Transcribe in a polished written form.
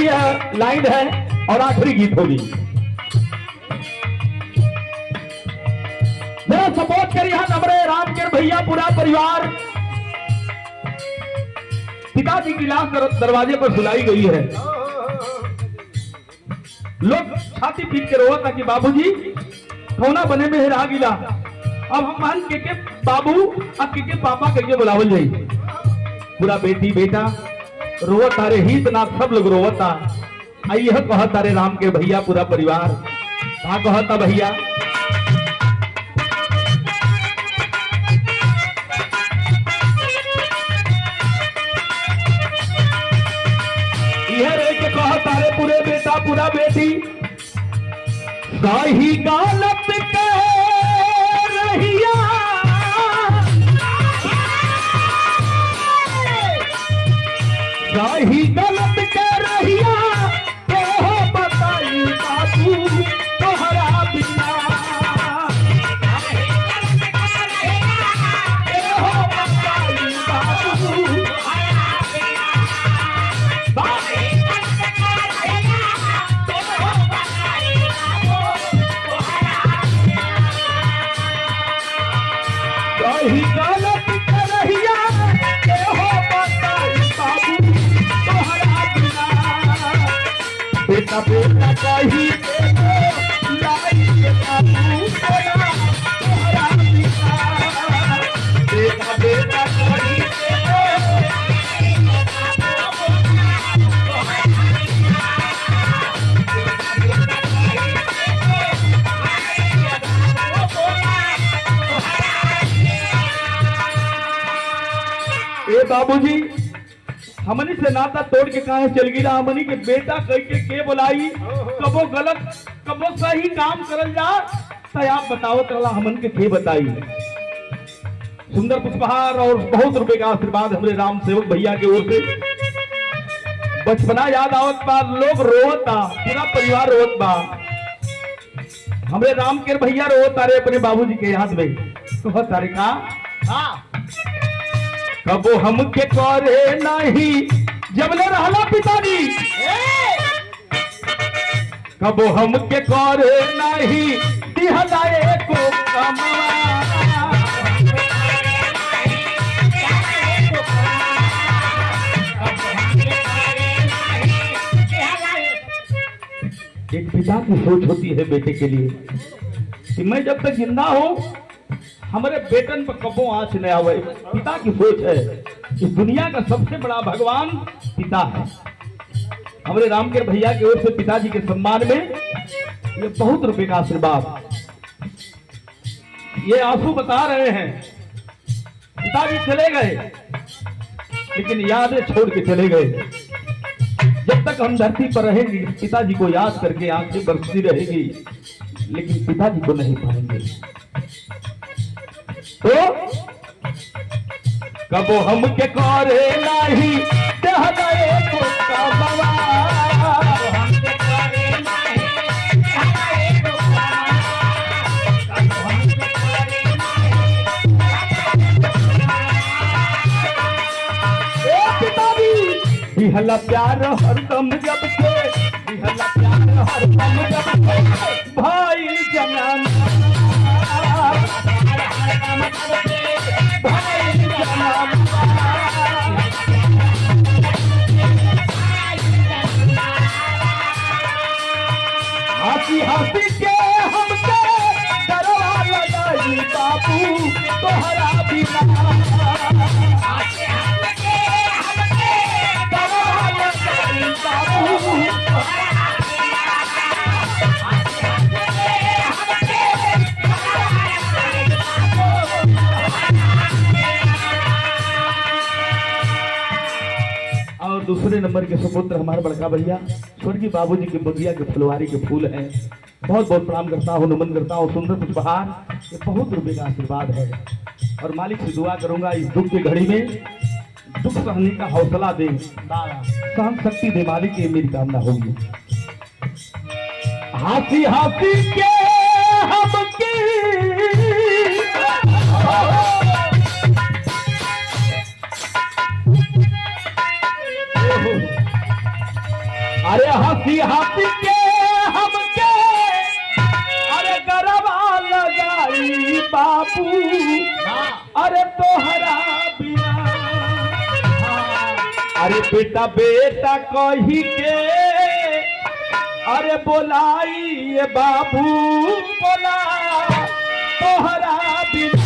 यह लाइन है और आखिरी गीत होगी। मेरा सपोर्ट करिए हमारे रामकेर भैया पूरा परिवार। पिताजी की लाश दरवाजे पर सुलाई गई है। लोग छाती पीट के रोआ था कि बाबूजी कौना बने में रह गिला। अब हम मान के बाबू अब के पापा करके बुलावल जाई। पूरा बेटी बेटा रोवत तारे हित ना सब लोग रोवता। आई यह कह तारे राम के भैया पूरा परिवार कहा कहता भैया यह रे के कह तारे पूरे बेटा पूरा बेटी सही गलत के रहिया सही गलत के रहिया तो बताई बाबू तोहरा बिना सही गलत के रहिया हो बताई बाबू तोहरा बिना बेटा बेटा कही लाई के बाबू तोहरा बिना बेटा बेटा कही बाबूजी हमनी से नाता तोड़ के कहा चल गिरा। हमनी के बेटा कह के बुलाई कबो गलत कबो सही काम करल जा तो आप बताओ चला हमन के बताई। सुंदर पुष्पहार और बहुत रुपए का आशीर्वाद हमारे राम सेवक भैया के ओर से। बचपना याद आवत बा लोग रोता पूरा परिवार रोत बा। हमारे राम के भैया रोता रे अपने बाबूजी के याद में तो तारे का कबो हमके करे नहीं जबले रहला पिताजी कबो हमके करे नहीं दिहलाए को कमवा एक पिता की सोच होती है बेटे के लिए कि मैं जब तक जिंदा हूं हमारे बेटन पर कबो आंच न आवे। पिता की सोच है कि दुनिया का सबसे बड़ा भगवान पिता है। हमारे रामकेर भैया की ओर से पिताजी के सम्मान में ये बहुत रुपए का आशीर्वाद। ये आंसू बता रहे हैं पिताजी चले गए लेकिन यादें छोड़ के चले गए। जब तक हम धरती पर रहेंगे पिताजी को याद करके आंखें बरसती रहेगी लेकिन पिताजी को नहीं पाएंगे। तो कबो हमके करे नहीं देहलाए को कमवा हमके करे नहीं देहलाए को कमवा हमके करे नहीं ए पिताजी दिहला प्यार हरदम जब से दिहला प्यार हरदम जब से भाई जमाना हंसी हंसी के हमसे डरवा लगाई बाबू तोहरा बिना हंसी हंसी के हमसे डरवा लगाई बाबू दूसरे नंबर के सुपुत्र हमारे बड़का भैया स्वर्गीय बाबूजी के बगिया के फुलवारी के फूल हैं। बहुत बहुत प्रणाम करता हूँ नमन करता हूँ। सुंदर पुष्पहार ये बहुत रुपए का आशीर्वाद है और मालिक से दुआ करूंगा इस दुख की घड़ी में दुख सहने का हौसला दे सहन शक्ति दे मालिक ये मेरी कामना होगी। हाथी हाथी के हमके अरे हंसी हंसी के हमके अरे गरबा लगाई बाबू अरे तोहरा बिना अरे बेटा बेटा कही के अरे बोलाई बाबू बोला तोहरा बिना